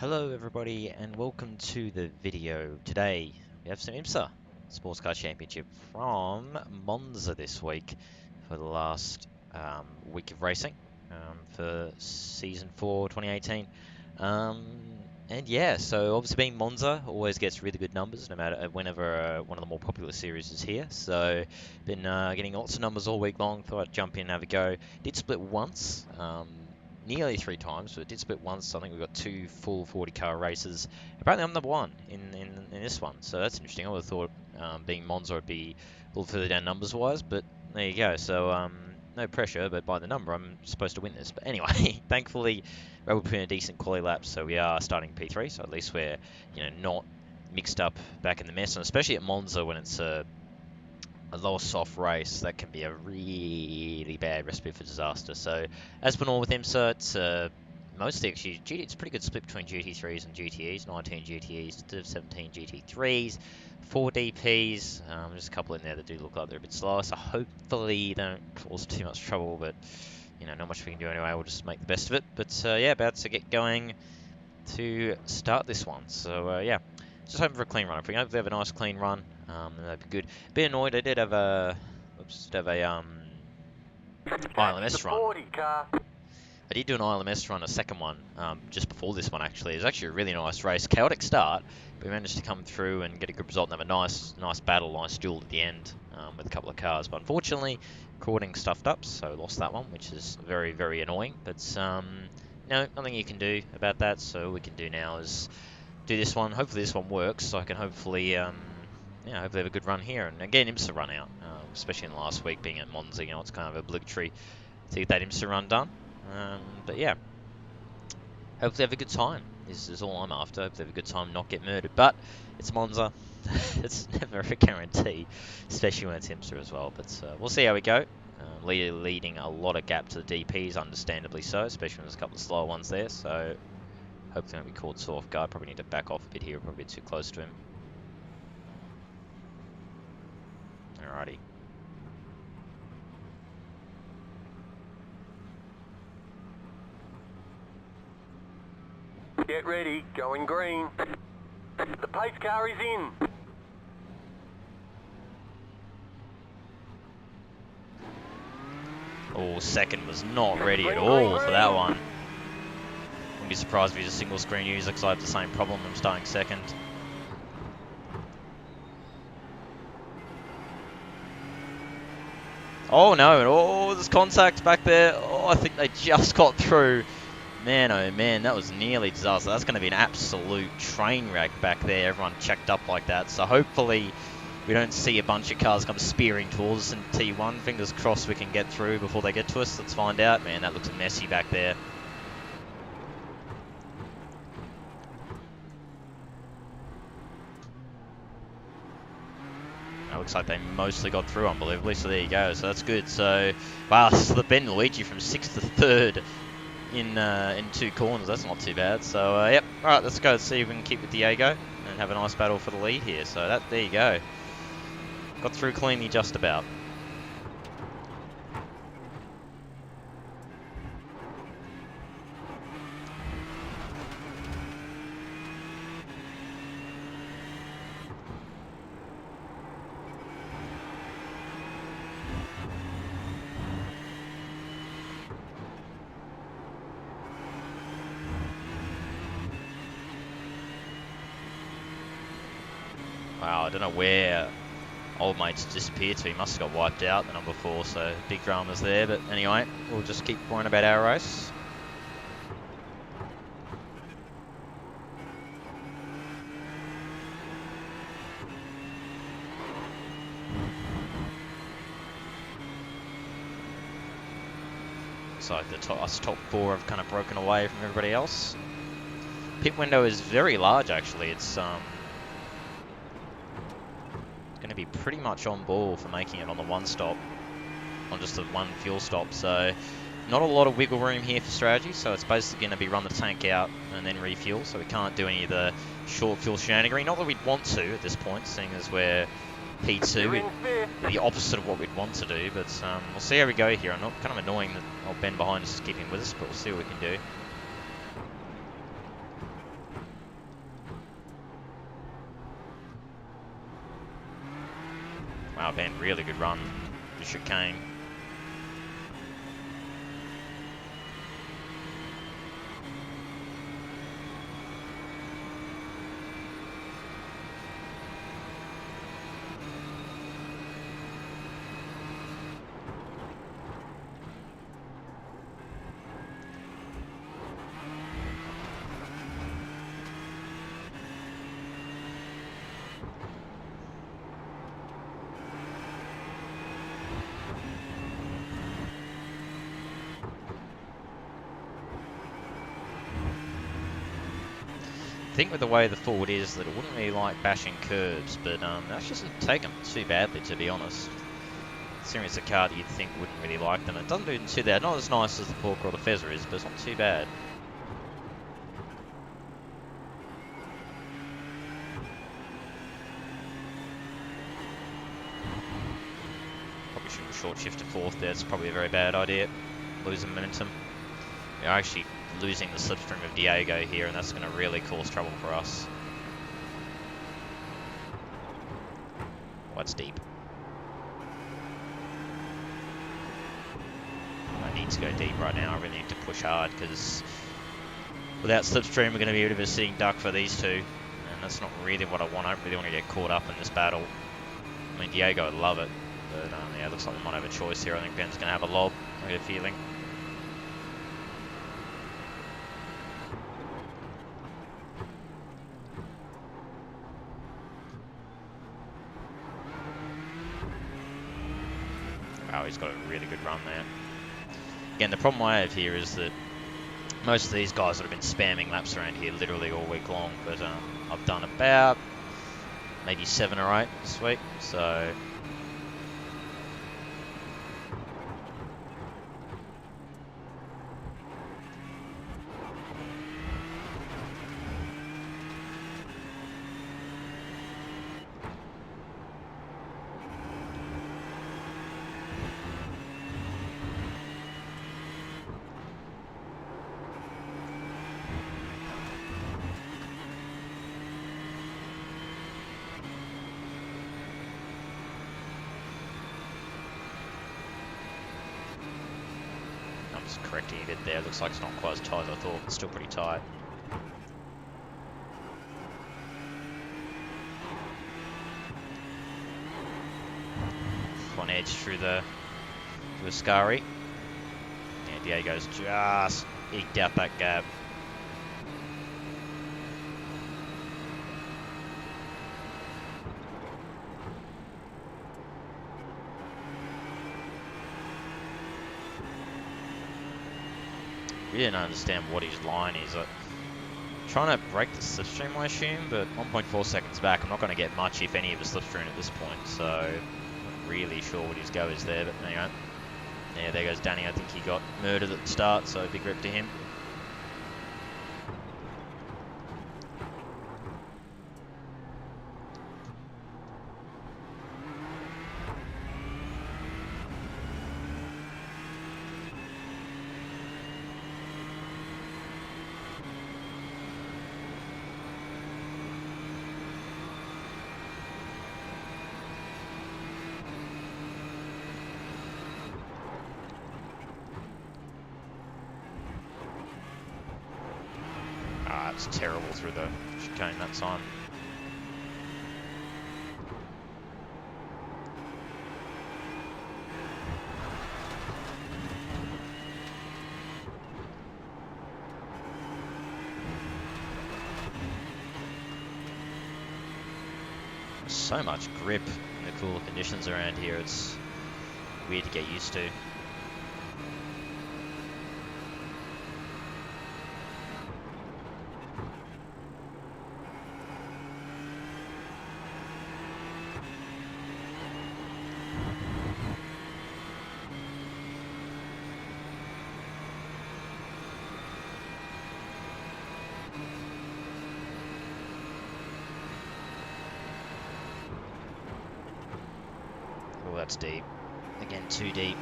Hello everybody and welcome to the video. Today we have some IMSA Sports Car Championship from Monza this week for the last week of racing for season 4 2018. And yeah, so obviously being Monza always gets really good numbers no matter whenever one of the more popular series is here. So been getting lots of numbers all week long. Thought I'd jump in and have a go. Did split once. Nearly 3 times, but it did split once. I think we've got 2 full 40-car races. Apparently I'm number 1 in this one, so that's interesting. I would have thought being Monza would be a little further down numbers-wise, but there you go. So no pressure, but by the number I'm supposed to win this. But anyway, thankfully we're able to put in a decent quali lap, so we are starting P3, so at least we're not mixed up back in the mess, and especially at Monza when it's a lower soft race, that can be a really bad recipe for disaster. So, as per normal with IMSA, it's mostly actually it's a pretty good split between GT3s and GTEs. 19 GTEs to 17 GT3s, 4 DPs. There's a couple in there that do look like they're a bit slower. So hopefully they don't cause too much trouble. But not much we can do anyway. We'll just make the best of it. But yeah, about to get going to start this one. So yeah. Just hoping for a clean run. If we have a nice clean run, then that'd be good. Bit annoyed. I did have a, ILMS run. I did do an ILMS run, a second one, just before this one actually. It was actually a really nice race. Chaotic start, but we managed to come through and get a good result and have a nice battle, nice duel at the end with a couple of cars. But unfortunately, recording stuffed up, so lost that one, which is very, very annoying. But no, nothing you can do about that. So all we can do now is do this one. Hopefully this one works, so I can hopefully hopefully have a good run here. And again, IMSA run out, especially in the last week being at Monza. It's kind of obligatory to get that IMSA run done. But yeah, hopefully have a good time. This is all I'm after. Hopefully have a good time, not get murdered. But it's Monza. It's never a guarantee, especially when it's IMSA as well. But we'll see how we go. Leading a lot of gap to the DPs, understandably so, especially when there's a couple of slower ones there. So hopefully won't be caught so off guard. Probably need to back off a bit here. Probably too close to him. Alrighty. Get ready, going green. The pace car is in. Oh, second was not ready at all for that one. Wouldn't be surprised if he's a single screen user because I have the same problem. I'm starting second. Oh no, oh, there's contact back there. Oh, I think they just got through. Man, oh man, that was nearly disaster. That's going to be an absolute train wreck back there. Everyone checked up like that. So hopefully we don't see a bunch of cars come spearing towards us in T1. Fingers crossed we can get through before they get to us. Let's find out. Man, that looks messy back there. It looks like they mostly got through, unbelievably, so there you go. So that's good. So, wow, so the Ben Luigi from 6th to 3rd in 2 corners. That's not too bad. So, yep. All right, let's go see if we can keep with Diego and have a nice battle for the lead here. So, there you go. Got through cleanly just about. Wow, I don't know where old mate's disappeared to. He must have got wiped out, the number 4, so big dramas there. But anyway, we'll just keep worrying about our race. So us top 4 have kind of broken away from everybody else. Pit window is very large, actually. It's going to be pretty much on ball for making it on the 1 stop, on just the 1 fuel stop. So not a lot of wiggle room here for strategy. So it's basically going to be run the tank out and then refuel. So we can't do any of the short fuel shenanigan. Not that we'd want to at this point, seeing as we're P2, the opposite of what we'd want to do. But we'll see how we go here. I'm not kind of annoying that old Ben behind us is keeping with us, but we'll see what we can do. Wow, Ben, really good run. The chicane. I think with the way the Ford is that it wouldn't really like bashing curbs, but that's just doesn't take them too badly, to be honest. Considering it's a car that you'd think wouldn't really like them. It doesn't do too bad. Not as nice as the Porker or the Fezzer is, but it's not too bad. Probably shouldn't short shift to fourth there. It's probably a very bad idea. Losing momentum. We're actually losing the slipstream of Diego here, and that's going to really cause trouble for us. Oh, that's deep. I need to go deep right now. I really need to push hard, because without slipstream, we're going to be a bit of a sitting duck for these two, and that's not really what I want. I don't really want to get caught up in this battle. I mean, Diego would love it, but yeah, it looks like we might have a choice here. I think Ben's going to have a lob. I get a feeling. Wow, he's got a really good run there. Again, the problem I have here is that most of these guys would have been spamming laps around here literally all week long, but I've done about maybe 7 or 8 this week, so I'm just correcting it there. Looks like it's not quite as tight as I thought, but still pretty tight. One edge through the Ascari. Yeah, Diego's just eked out that gap. Really don't understand what his line is. Trying to break the slipstream, I assume, but 1.4 seconds back, I'm not going to get much, if any, of a slipstream at this point, so not really sure what his go is there, but anyway. Yeah, there goes Danny. I think he got murdered at the start, so big rip to him. It's terrible through the chicane that time. So much grip in the cooler conditions around here, it's weird to get used to. Oh, that's deep. Again, too deep.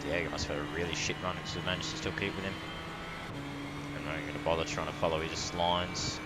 Diego must have had a really shit run because we managed to still keep with him. I'm not even going to bother trying to follow his lines.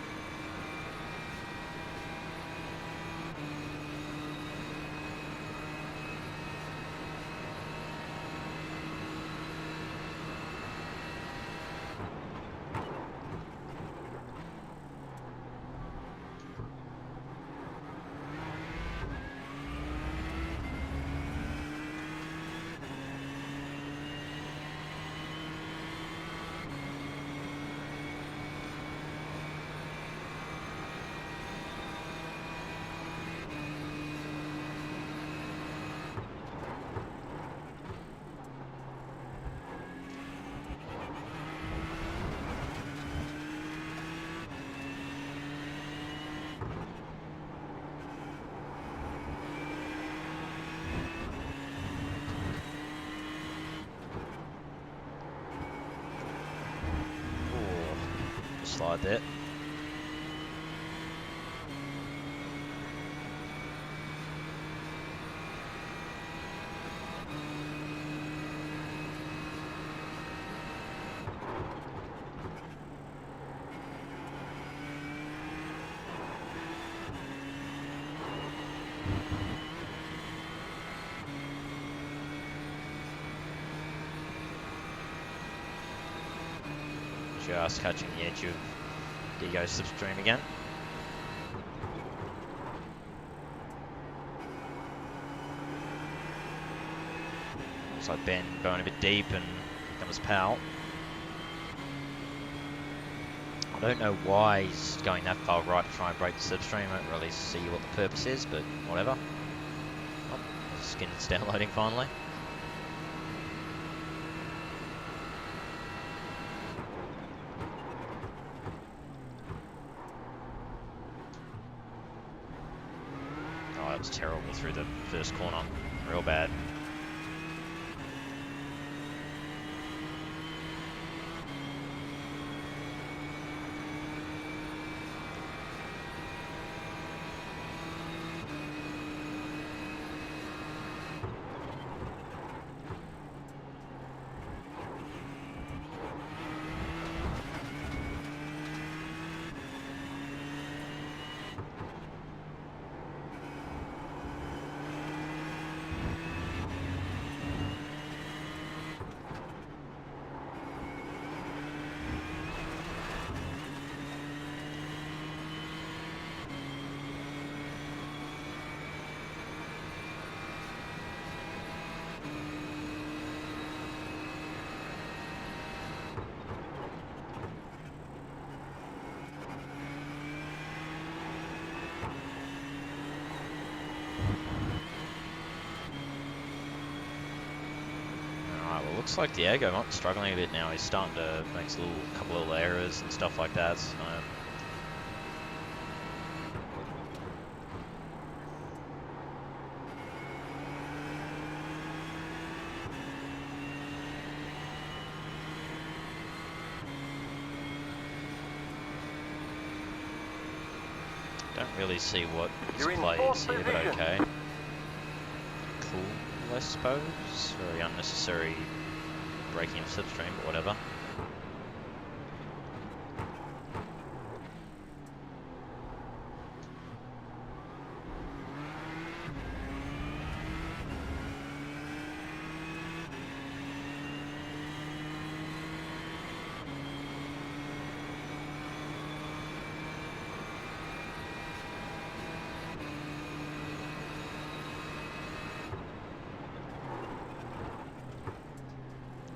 slide there. Just catching the edge of Diego's slipstream again. Looks like Ben going a bit deep, and here comes Powell. I don't know why he's going that far right to try and break the slipstream. I don't really see what the purpose is, but whatever. Oh, the skin's downloading finally. Oh, that was terrible through the first corner. Real bad. Looks like Diego might be struggling a bit now. He's starting to make a couple of little errors and stuff like that. So. Don't really see what his play is here, but okay. Cool, I suppose. Very unnecessary breaking of slipstream, but whatever.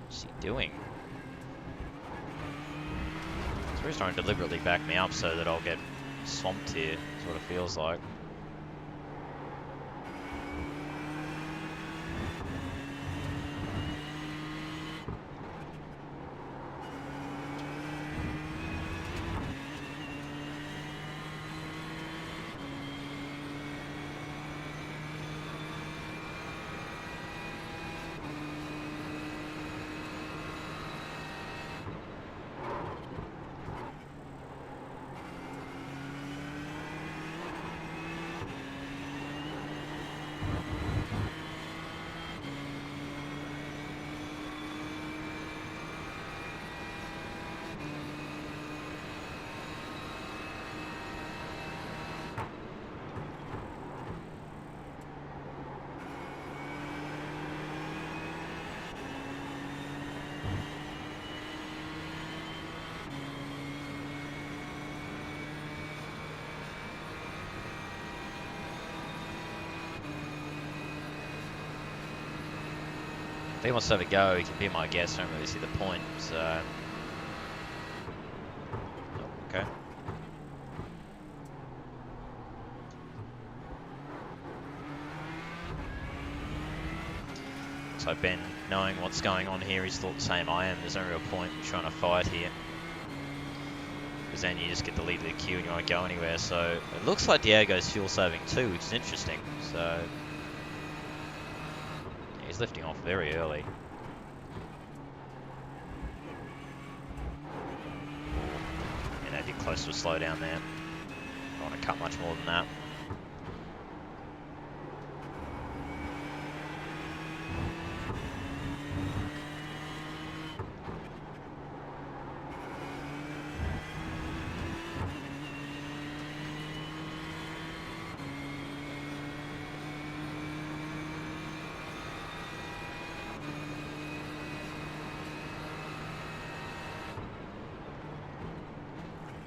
What's he doing? So he's trying to deliberately back me up so that I'll get swamped here. That's what it feels like. If he wants to have a go, he can be my guest. I don't really see the point, so... Oh, okay. So Ben, knowing what's going on here, he's thought the same I am. There's no real point in trying to fight here. Because then you just get the lead of the queue and you won't go anywhere. So it looks like Diego's fuel saving too, which is interesting. So... he's lifting off very early. And close to a slowdown there. Don't want to cut much more than that.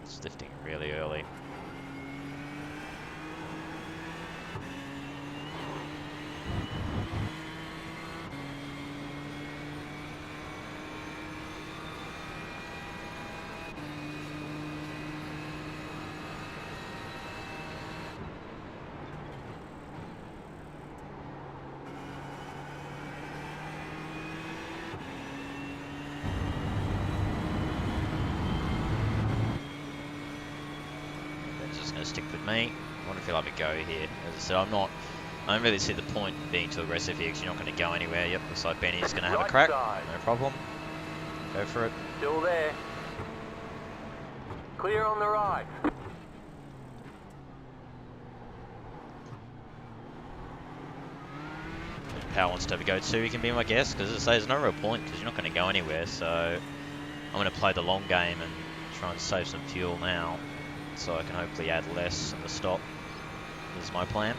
It's lifting really early. Stick with me. I wonder if he'll have a go here. As I said, I don't really see the point in being too aggressive here because you're not going to go anywhere. Yep, looks like Benny's going to have a crack. No problem. Go for it. Still there. Clear on the right. If Powell wants to have a go too, he can be my guest because as I say, there's no real point because you're not going to go anywhere. So I'm going to play the long game and try and save some fuel now, so I can hopefully add less in the stop. This is my plan.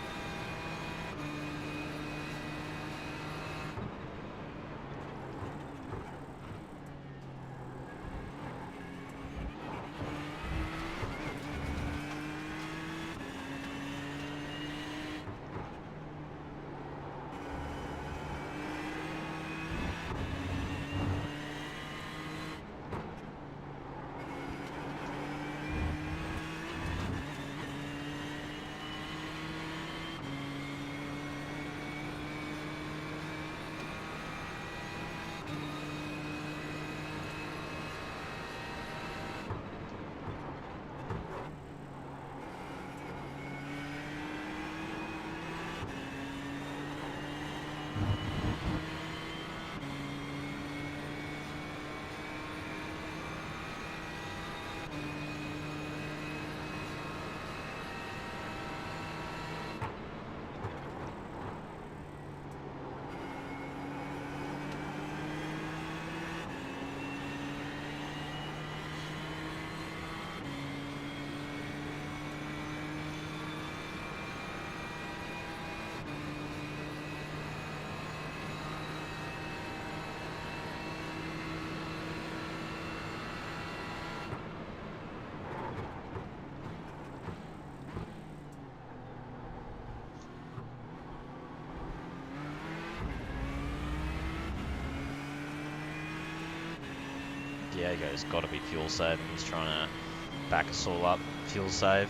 Diego's got to be fuel saving. He's trying to back us all up. Fuel save.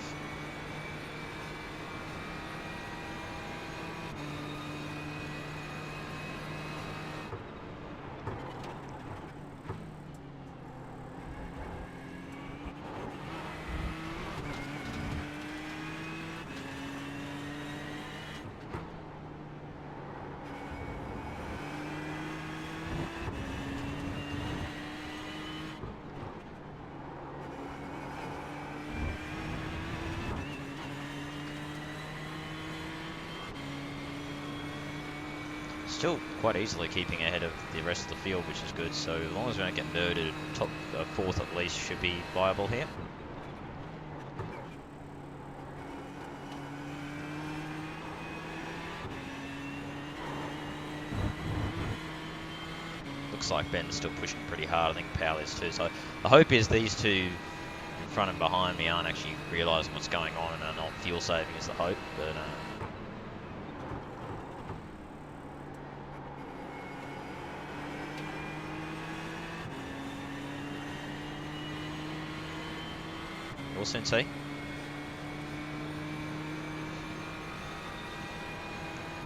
Still quite easily keeping ahead of the rest of the field, which is good. So as long as we don't get murdered, top fourth at least should be viable here. Looks like Ben's still pushing pretty hard. I think Powell is too. So the hope is these two in front and behind me aren't actually realising what's going on and are not fuel saving is the hope. But we'll soon see.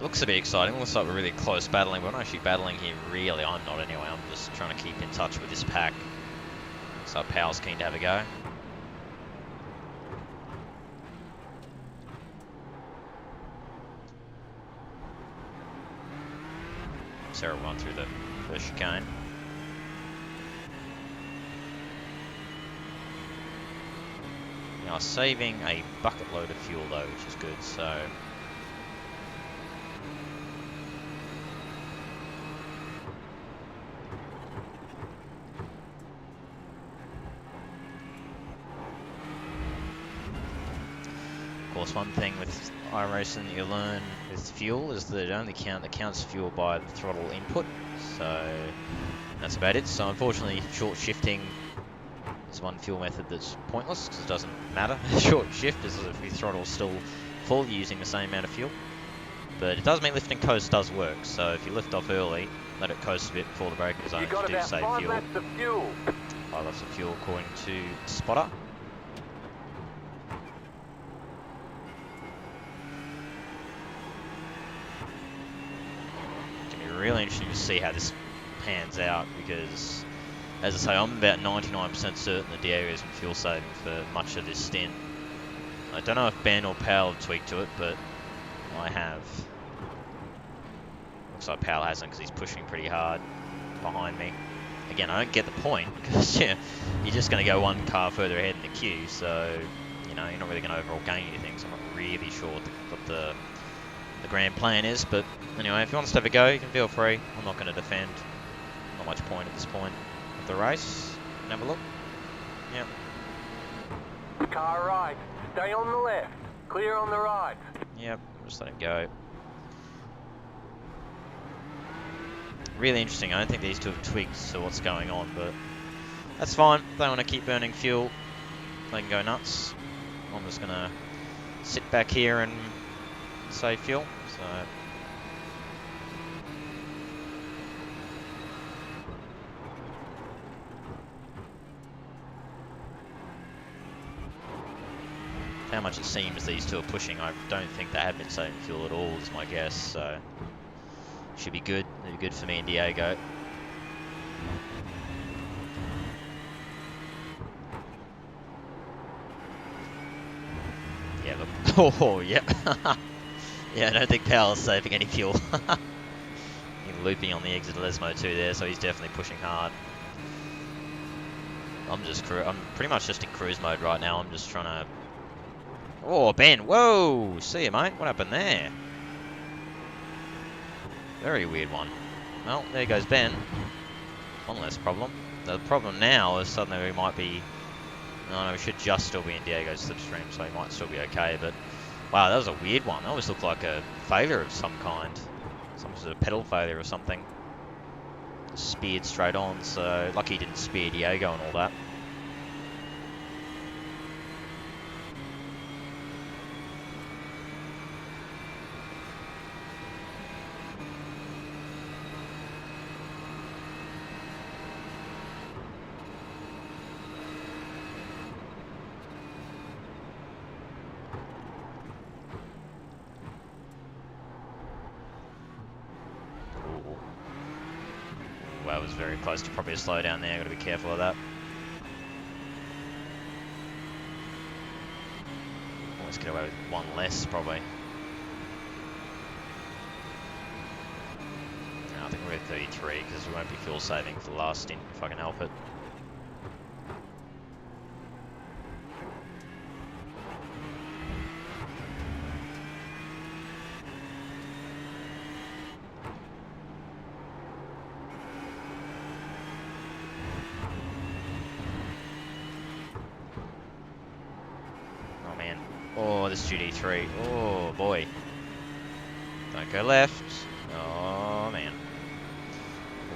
Looks to be exciting. Looks like we're really close battling. We're not actually battling here, really. I'm not anyway. I'm just trying to keep in touch with this pack. So Powell's keen to have a go. Sarah will run through the first chicane. are saving a bucket load of fuel though, which is good. So. Of course, one thing with iRacing that you learn with fuel is that it only counts fuel by the throttle input. So that's about it. So unfortunately, short shifting is one fuel method that's pointless because it doesn't matter. Short shift is if your throttle's still full, using the same amount of fuel. But it does mean lift and coast does work. So if you lift off early, let it coast a bit before the braking zones, you do save fuel. 5 laps of fuel. 5 laps of fuel according to Spotter. Really interesting to see how this pans out because, as I say, I'm about 99% certain that Diego's been fuel saving for much of this stint. I don't know if Ben or Pal have tweaked to it, but I have. Looks like Pal hasn't because he's pushing pretty hard behind me. Again, I don't get the point because you're just going to go one car further ahead in the queue, so you know you're not really going to overall gain anything. So I'm not really sure what the grand plan is, but anyway, if you want us to have a go, you can feel free. I'm not going to defend. Not much point at this point of the race. Have a look. Yep. Car right. Stay on the left. Clear on the right. Yep, just let him go. Really interesting. I don't think these two have tweaked to what's going on, but that's fine. If they want to keep burning fuel, they can go nuts. I'm just going to sit back here and save fuel. So how much it seems these two are pushing, I don't think they have been saving fuel at all, is my guess. So should be good. It'll be good for me and Diego. Yeah, look. Oh, yep. Yeah, I don't think Powell's saving any fuel. He's looping on the exit of Lesmo too there, so he's definitely pushing hard. I'm pretty much just in cruise mode right now. I'm just trying to. Oh, Ben! Whoa! See you, mate. What happened there? Very weird one. Well, there goes Ben. One less problem. The problem now is suddenly we might be. No, we should just still be in Diego's slipstream, so he might still be okay. But wow, that was a weird one. That almost looked like a failure of some kind. Some sort of pedal failure or something. Speared straight on, so lucky he didn't spear Diego and all that. That was very close to probably a slowdown there. Got to be careful of that. Almost get away with one less, probably. No, I think we're at 33 because we won't be fuel saving for the last stint if I can help it. Oh, this GT3. Oh, boy. Don't go left. Oh, man.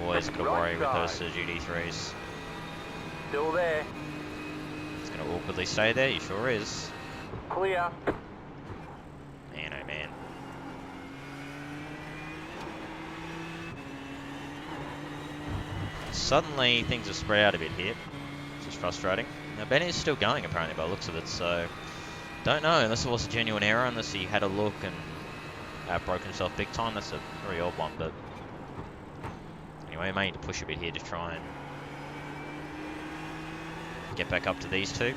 Always got to worry with those GT3s. Still there. It's going to awkwardly stay there. He sure is. Clear. Man, oh, man. Suddenly, things have spread out a bit here, which is frustrating. Now, Ben is still going, apparently, by the looks of it, so don't know, unless it was a genuine error, unless he had a look and broke himself big time. That's a very odd one, but anyway, I may need to push a bit here to try and get back up to these two.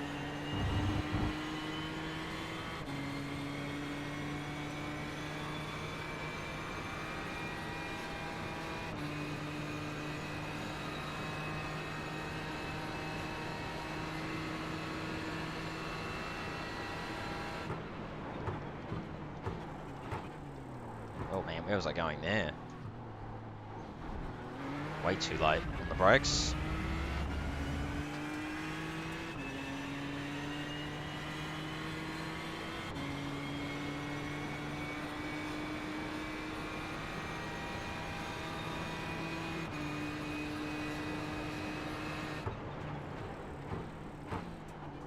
Where was I going there? Way too late on the brakes.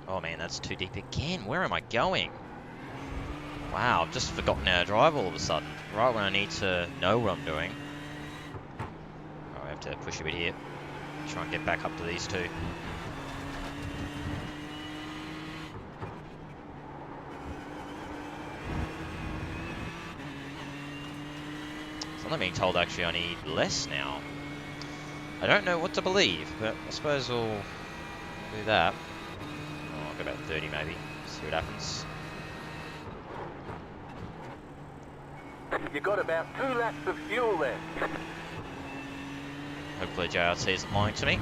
Oh man, that's too deep again. Where am I going? Wow, I've just forgotten how to drive all of a sudden. Right when I need to know what I'm doing. Oh, I have to push a bit here. Try and get back up to these two. So I'm being told actually I need less now. I don't know what to believe, but I suppose we'll do that. Oh, I'll go about 30 maybe, see what happens. You got about 2 laps of fuel left. Hopefully JRT isn't lying to me.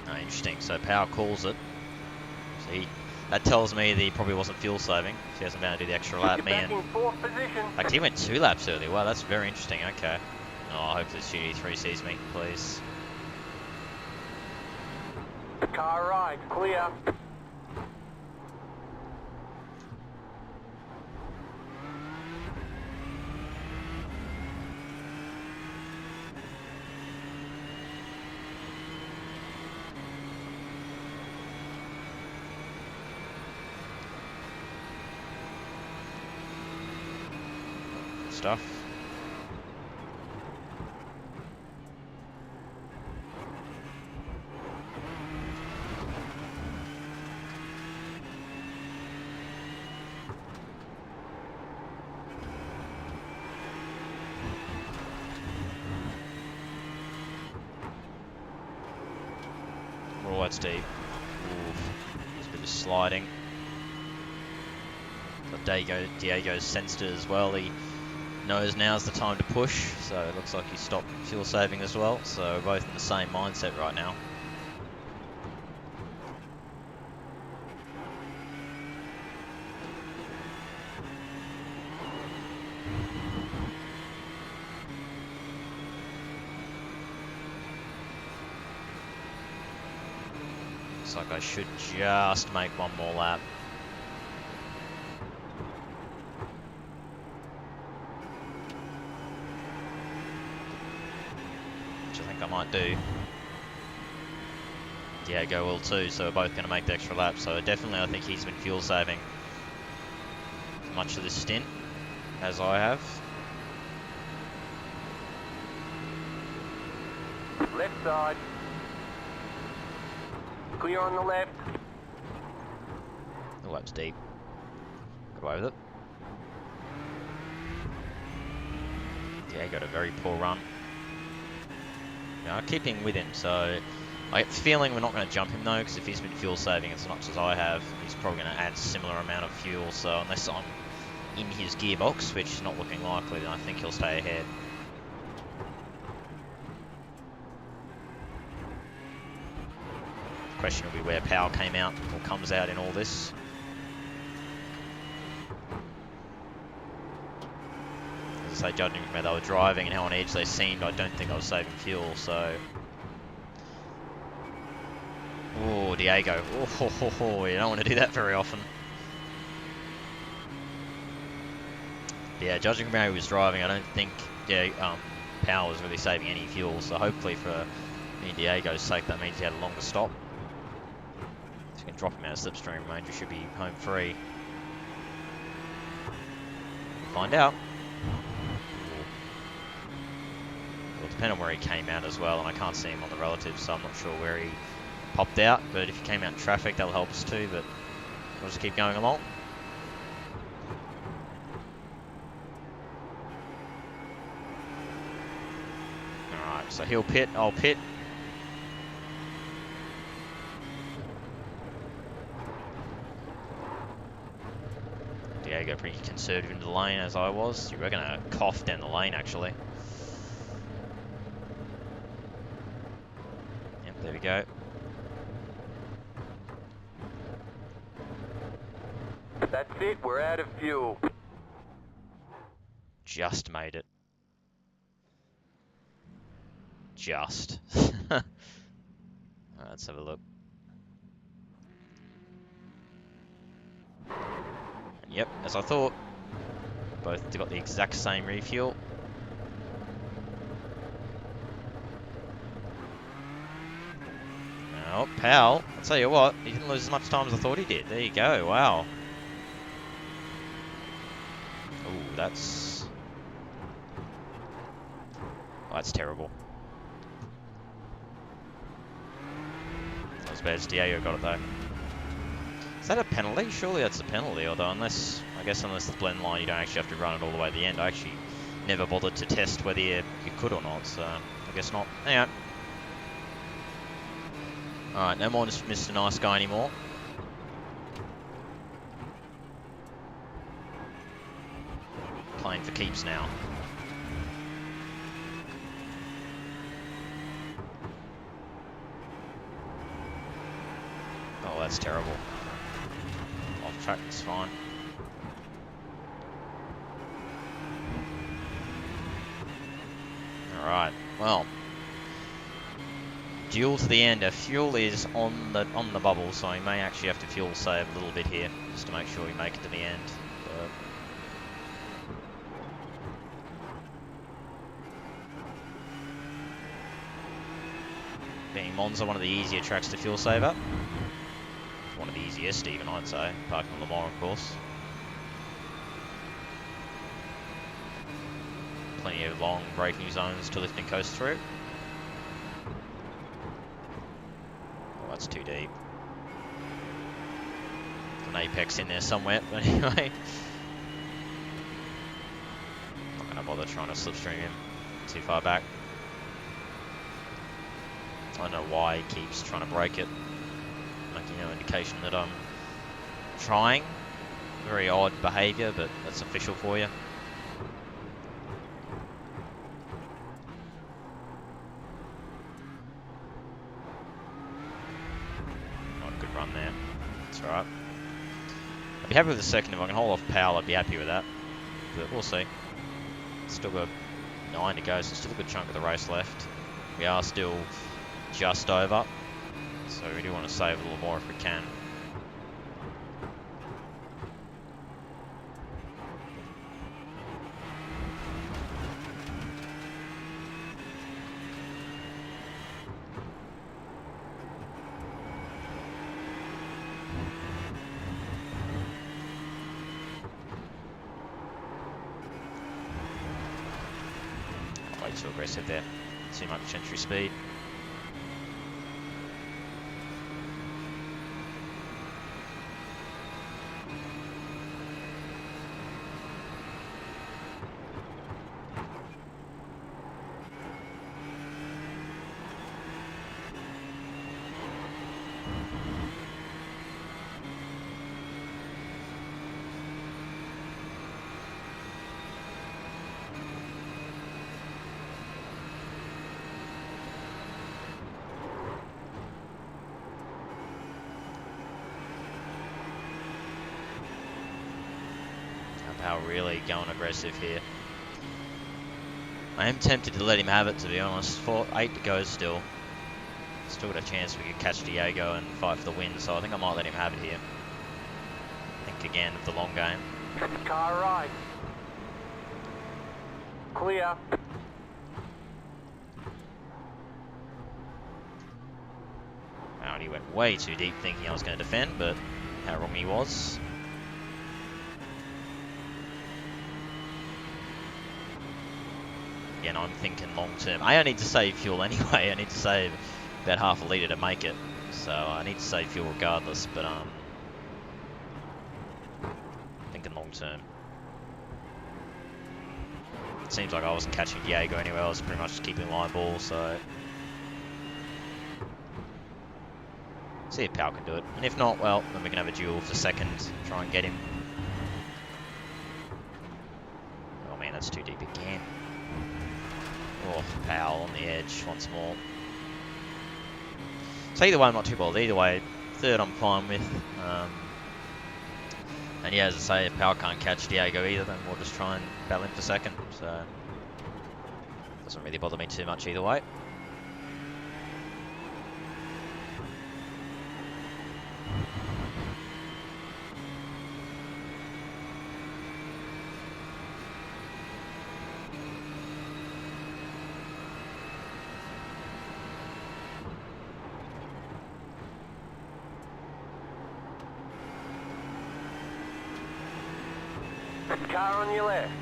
Oh, interesting, so Power calls it. So that tells me that he probably wasn't fuel saving. He hasn't been able to do the extra lap. Man, Back in 4th position. actually he went 2 laps early. Wow, that's very interesting. Okay. Oh, hopefully GT3 sees me, please. Car right, clear. Stuff. Oh, that's deep. Oof. There's a bit of sliding. But Diego's sensed it as well. He knows now's the time to push, so it looks like he stopped fuel saving as well. So we're both in the same mindset right now. Looks like I should just make one more lap. Which I think I might do. Diego will too, so we're both going to make the extra lap. So definitely I think he's been fuel saving much of this stint, as I have. Left side. Clear on the left. The lap's deep. Got away with it. Yeah, he got a very poor run. Yeah, keeping with him, so I get the feeling we're not going to jump him though, because if he's been fuel saving as much as I have, he's probably going to add a similar amount of fuel. So unless I'm in his gearbox, which is not looking likely, then I think he'll stay ahead. The question will be where Powell came out or comes out in all this. As I say, judging from how they were driving and how on edge they seemed, I don't think I was saving fuel, so... Oh, Diego. Oh, you don't want to do that very often. Yeah, judging from how he was driving, I don't think Powell was really saving any fuel, so hopefully for me and Diego's sake, that means he had a longer stop. If you can drop him out of slipstream range, we should be home free. We'll find out. It'll depend on where he came out as well, and I can't see him on the relative, so I'm not sure where he popped out, but if he came out in traffic, that'll help us too, but we'll just keep going along. Alright, so he'll pit, I'll pit. assertive into the lane as I was. We're going to cough down the lane, actually. Yep, there we go. That's it, we're out of fuel. Just made it. Just. Alright, let's have a look. And yep, as I thought. Both got the exact same refuel. Oh, Powell, I'll tell you what, he didn't lose as much time as I thought he did. There you go, wow. Ooh, that's terrible. Not as bad as Diego got it though. Is that a penalty? Surely that's a penalty, although unless the blend line you don't actually have to run it all the way to the end. I actually never bothered to test whether you could or not, so I guess not. Anyway. Alright, no more Mr. Nice Guy anymore. Playing for keeps now. Oh, that's terrible. Off track, it's fine. Alright, well. Duel to the end. Our fuel is on the bubble, so we may actually have to fuel save a little bit here, just to make sure we make it to the end. But being Monza, one of the easier tracks to fuel save up. One of the easiest, even, I'd say. Parking on Le Mans, of course. Plenty of long braking zones to lift and coast through. Oh, that's too deep. An apex in there somewhere, but anyway. Not going to bother trying to slipstream him too far back. I don't know why he keeps trying to break it. Making no indication that I'm trying. Very odd behaviour, but that's official for you. Not a good run there. That's alright. I'd be happy with the second. If I can hold off Powell, I'd be happy with that. But we'll see. Still got 9 to go, so still a good chunk of the race left. We are still just over. So we do want to save a little more if we can. Way too aggressive there. Too much entry speed. Powell really going aggressive here. I am tempted to let him have it, to be honest. 8 to go still. Still got a chance we could catch Diego and fight for the win, so I think I might let him have it here. Think again of the long game. Car right. Clear. Wow, he went way too deep thinking I was going to defend, but how wrong he was. Again, I'm thinking long term. I need to save fuel anyway. I need to save about half a litre to make it. So I need to save fuel regardless, but thinking long term. It seems like I wasn't catching Diego anyway. I was pretty much just keeping line ball, so see if Powell can do it. And if not, well, then we can have a duel for second, try and get him. again. Oh, Powell on the edge once more. So either way, I'm not too bothered. Either way, third I'm fine with. And yeah, as I say, if Powell can't catch Diego either, then we'll just try and battle him for second. So doesn't really bother me too much either way. Car on your left.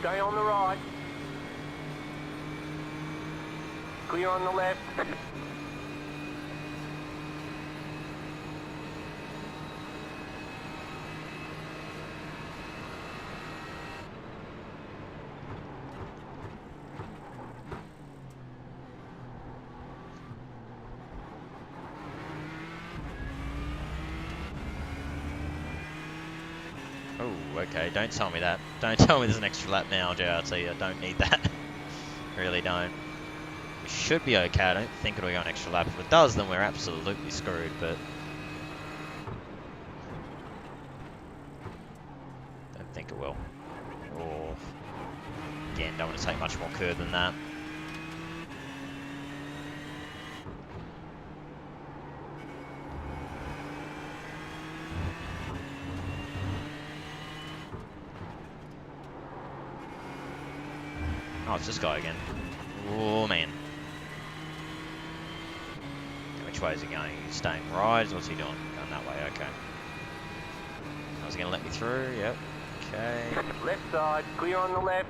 Stay on the right. Clear on the left. Oh, okay, don't tell me that. Don't tell me there's an extra lap now, JRT. I don't need that. Really don't. We should be okay. I don't think it'll go an extra lap. If it does, then we're absolutely screwed, but don't think it will. Oh, again, don't want to take much more curve than that. Oh, it's this guy again. Oh, man. Which way is he going? He's staying right? What's he doing? Going that way, okay. How's he going to let me through? Yep. Okay. Left side, clear on the left.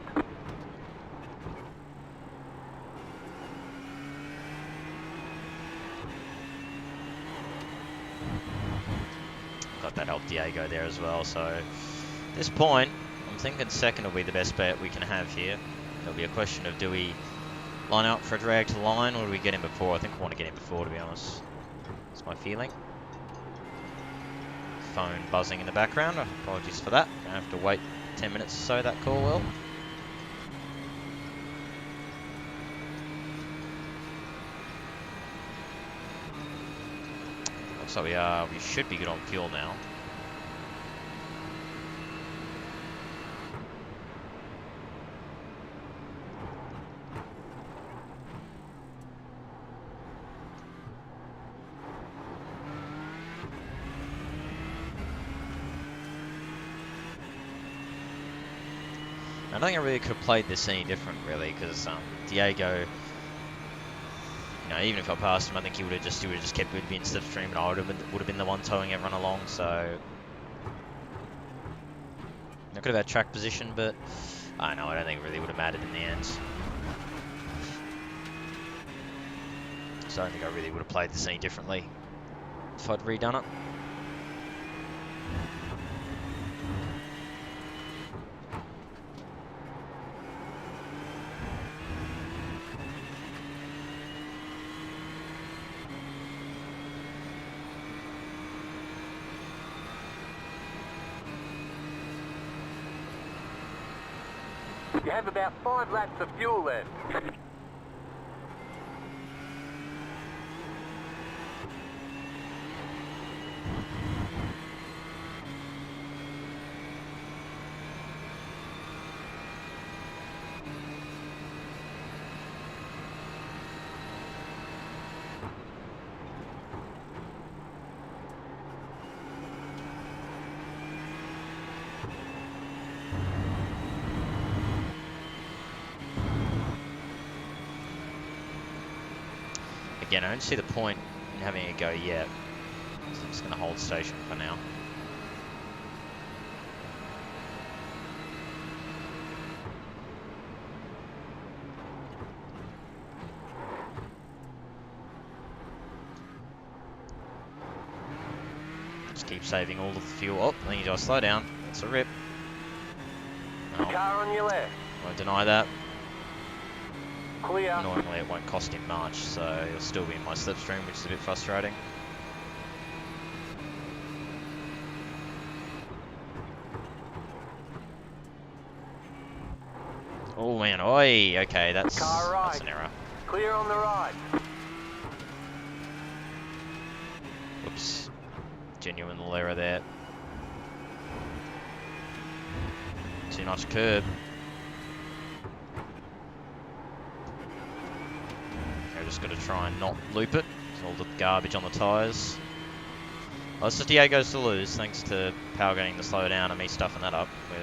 Got that help Diego there as well, so at this point, I'm thinking second will be the best bet we can have here. It'll be a question of, do we line up for a drag to the line, or do we get him before? I think we want to get him before, to be honest. That's my feeling. Phone buzzing in the background. Apologies for that. Gonna have to wait 10 minutes or so, that call will. Looks like we should be good on fuel now. I don't think I really could have played this any different, really, because Diego, you know, even if I passed him, I think he would have just kept with me in slipstream, and I would have been the one towing everyone along. So I could have had track position, but I don't know. I don't think it really would have mattered in the end. So I don't think I really would have played this any differently if I'd redone it. You have about 5 laps of fuel left. Again, I don't see the point in having it go yet, so I'm just going to hold station for now. Just keep saving all of the fuel. Oh, I think you gotta slow down. That's a rip. Oh, Car on your left. won't deny that. Clear. Normally it won't cost him much, so he'll still be in my slipstream, which is a bit frustrating. Oh man, oi, okay, that's Car right. an error. Clear on the right. Oops, genuine little error there. Too much curb. Okay, just got to try and not loop it. There's all the garbage on the tyres. Well, this is Diego's to lose, thanks to Power getting the slow down and me stuffing that up. We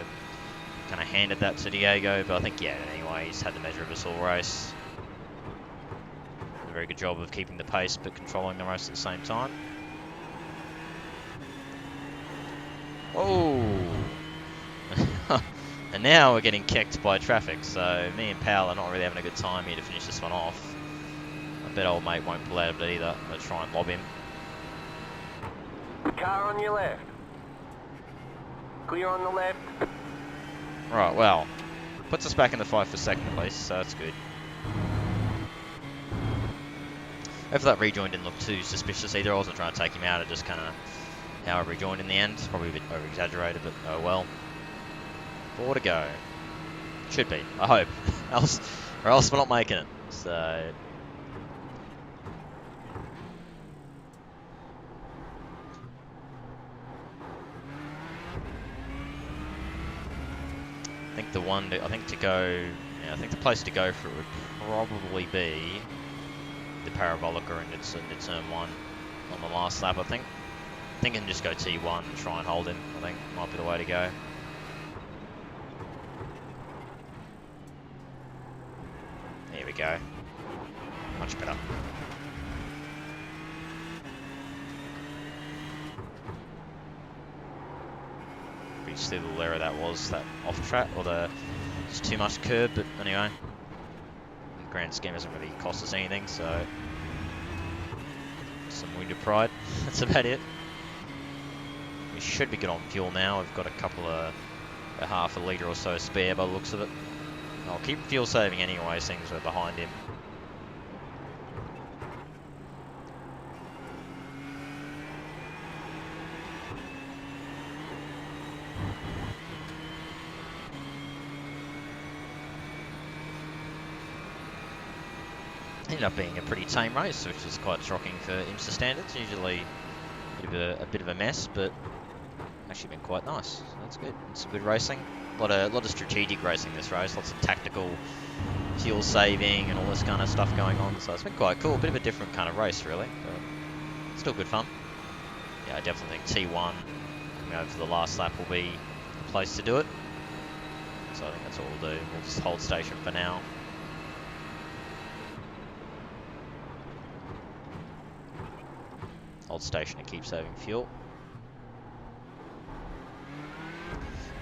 kind of handed that to Diego, but I think, yeah, anyway, he's had the measure of us all race. Did a very good job of keeping the pace, but controlling the race at the same time. Whoa! And now we're getting kicked by traffic, so me and Powell are not really having a good time here to finish this one off. I bet old mate won't pull out of it either. I'm going to try and lob him. Car on your left. Clear on the left. Right, well, puts us back in the fight for second place, so that's good. Hopefully that rejoin didn't look too suspicious either. I wasn't trying to take him out, it just kind of how I rejoined in the end. Probably a bit over-exaggerated, but oh well. 4 to go. Should be, I hope. Or else we're not making it. So I think I think the place to go for it would probably be the Parabolica into turn 1 on the last lap, I think. I think I can just go T1 and try and hold him, I think. Might be the way to go. There we go. Much better. Pretty silly little error that was, that off track, or just too much curb, but anyway. In the grand scheme, it doesn't really cost us anything, so some wounded pride. That's about it. We should be good on fuel now. We've got a half a litre or so spare by the looks of it. I'll keep fuel saving anyway, seeing as we're behind him. Ended up being a pretty tame race, which is quite shocking for IMSA standards. Usually a bit of a mess, but actually been quite nice. So that's good. It's good racing. A lot of strategic racing this race. Lots of tactical fuel saving and all this kind of stuff going on. So it's been quite cool. A bit of a different kind of race, really, but still good fun. Yeah, I definitely think T1 coming over for the last lap will be the place to do it. So I think that's what we'll do. We'll just hold station for now. Hold station to keep saving fuel.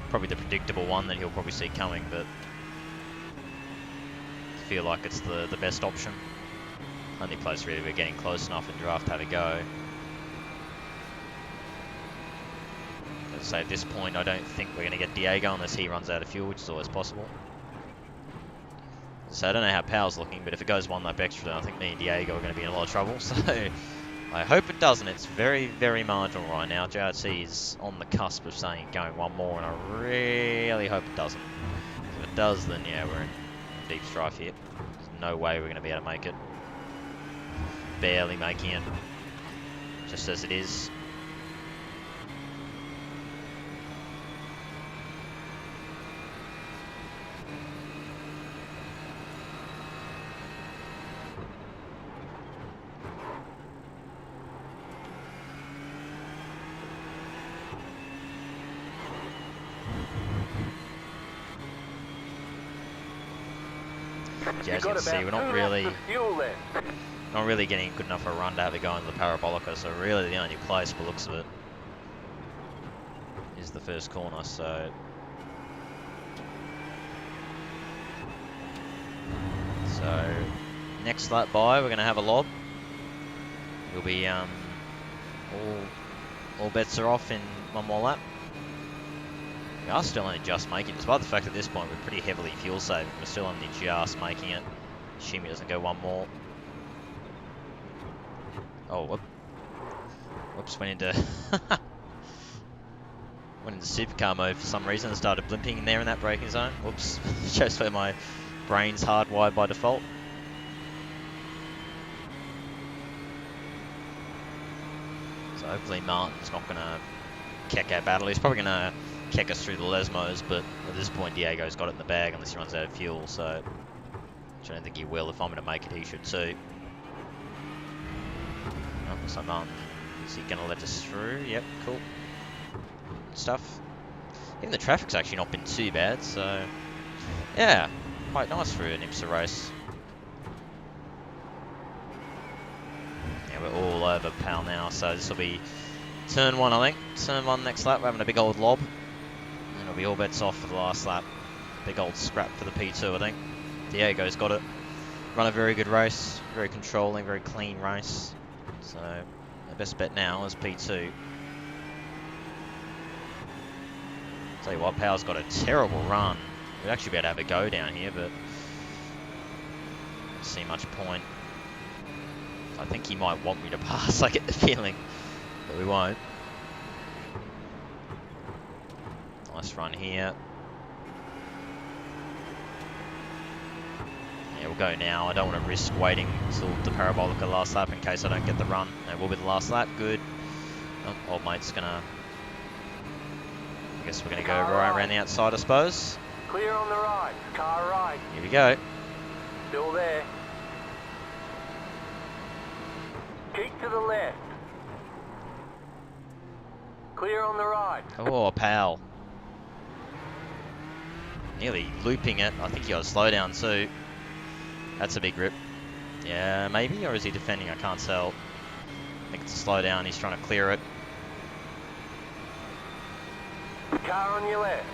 Probably the predictable one that he'll probably see coming, but I feel like it's the best option. Only place really we're getting close enough in draft to have a go. As I say, at this point I don't think we're going to get Diego unless he runs out of fuel, which is always possible. So I don't know how Powell's looking, but if it goes 1 lap extra, then I think me and Diego are going to be in a lot of trouble. So I hope it doesn't. It's very, very marginal right now. JRT is on the cusp of saying going 1 more, and I really hope it doesn't. If it does, then yeah, we're in deep strife here. There's no way we're going to be able to make it. Barely making it, just as it is. Yeah, as you can see, we're not really getting good enough a run to have it go into the Parabolica, so really the only place, by the looks of it, is the first corner. So next lap by, we're going to have a lob. We'll be all bets are off in 1 more lap. We are still only just making it, despite the fact at this point we're pretty heavily fuel saving. We're still only just making it. Assuming it doesn't go 1 more. Oh, whoops, went into Went into supercar mode for some reason and started blimping in there in that braking zone. Whoops. Shows where my brain's hardwired by default. So hopefully Martin's not going to keck our battle. He's probably going to keck us through the Lesmos, but at this point Diego's got it in the bag unless he runs out of fuel, so which I don't think he will. If I'm going to make it, he should too. Oh, so Martin, is he going to let us through? Yep, cool. Good stuff. Even the traffic's actually not been too bad, so yeah, quite nice for an IMSA race. Yeah, we're all over Pal now, so this will be turn 1, I think. Turn 1 next lap, we're having a big old lob. And it'll be all bets off for the last lap. Big old scrap for the P2, I think. Diego's got it. Run a very good race, very controlling, very clean race. So, the best bet now is P2. Tell you what, Powell's got a terrible run. We'd actually be able to have a go down here, but don't see much point. I think he might want me to pass, I get the feeling, but we won't. Nice run here. Yeah, we'll go now. I don't want to risk waiting until the Parabolica last lap in case I don't get the run. It will be the last lap, good. Oh, old mate's gonna... I guess we're going to go right around the outside, I suppose. Clear on the right. Car right. Here we go. Still there. Keep to the left. Clear on the right. Oh, pal. Nearly looping it. I think he got a slowdown too. That's a big rip. Yeah, maybe? Or is he defending? I can't tell. I think it's a slowdown. He's trying to clear it. Car on your left.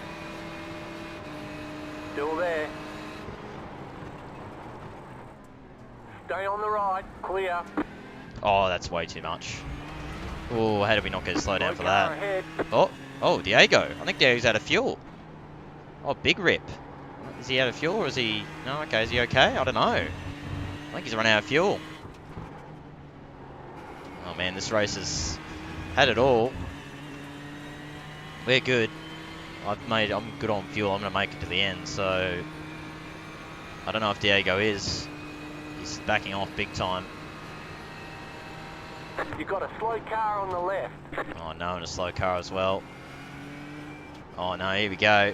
Still there. Stay on the right. Clear. Oh, that's way too much. Oh, how did we not get a slowdown for Car that? ahead. Oh, Diego. I think Diego's out of fuel. Oh, big rip. Is he out of fuel or is he... No, okay, is he okay? I don't know. I think he's run out of fuel. Oh man, this race has had it all. We're good. I'm good on fuel. I'm going to make it to the end, so... I don't know if Diego is. He's backing off big time. You've got a slow car on the left. Oh no, and a slow car as well. Oh no, here we go.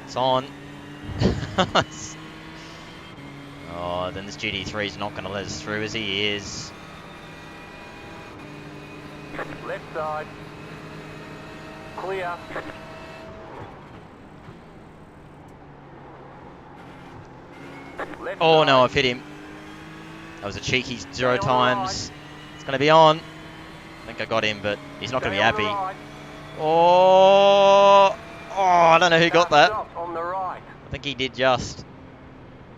It's on. Oh, then this GT3 is not going to let us through as he is. Left side. Clear. Left Oh side. no, I've hit him. That was a cheeky 0 Stay on the times. It's going to be on. I think I got him, but he's not going to Stay be on the happy. right. Oh, I don't know who got that. Stop on the right. I think he did just.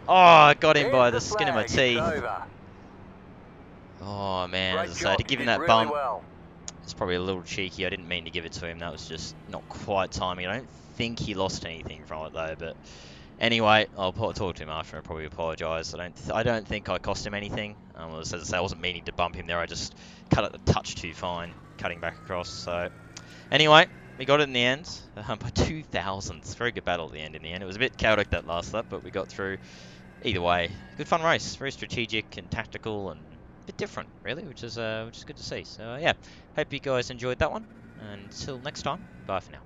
Oh, I got him There's by the the skin of my flag. teeth. It's over. Oh man, Great as I say, to job. give You him did that really bump, well. it's probably a little cheeky. I didn't mean to give it to him. That was just not quite timing. I don't think he lost anything from it though. But anyway, I'll talk to him after and probably apologise. I don't think I cost him anything. As I say, I wasn't meaning to bump him there. I just cut it a touch too fine, cutting back across. So anyway, we got it in the end by 2 thousandths. Very good battle at the end. In the end, it was a bit chaotic that last lap, but we got through. Either way, good fun race. Very strategic and tactical and a bit different, really, which is good to see. So yeah, hope you guys enjoyed that one. And until next time, bye for now.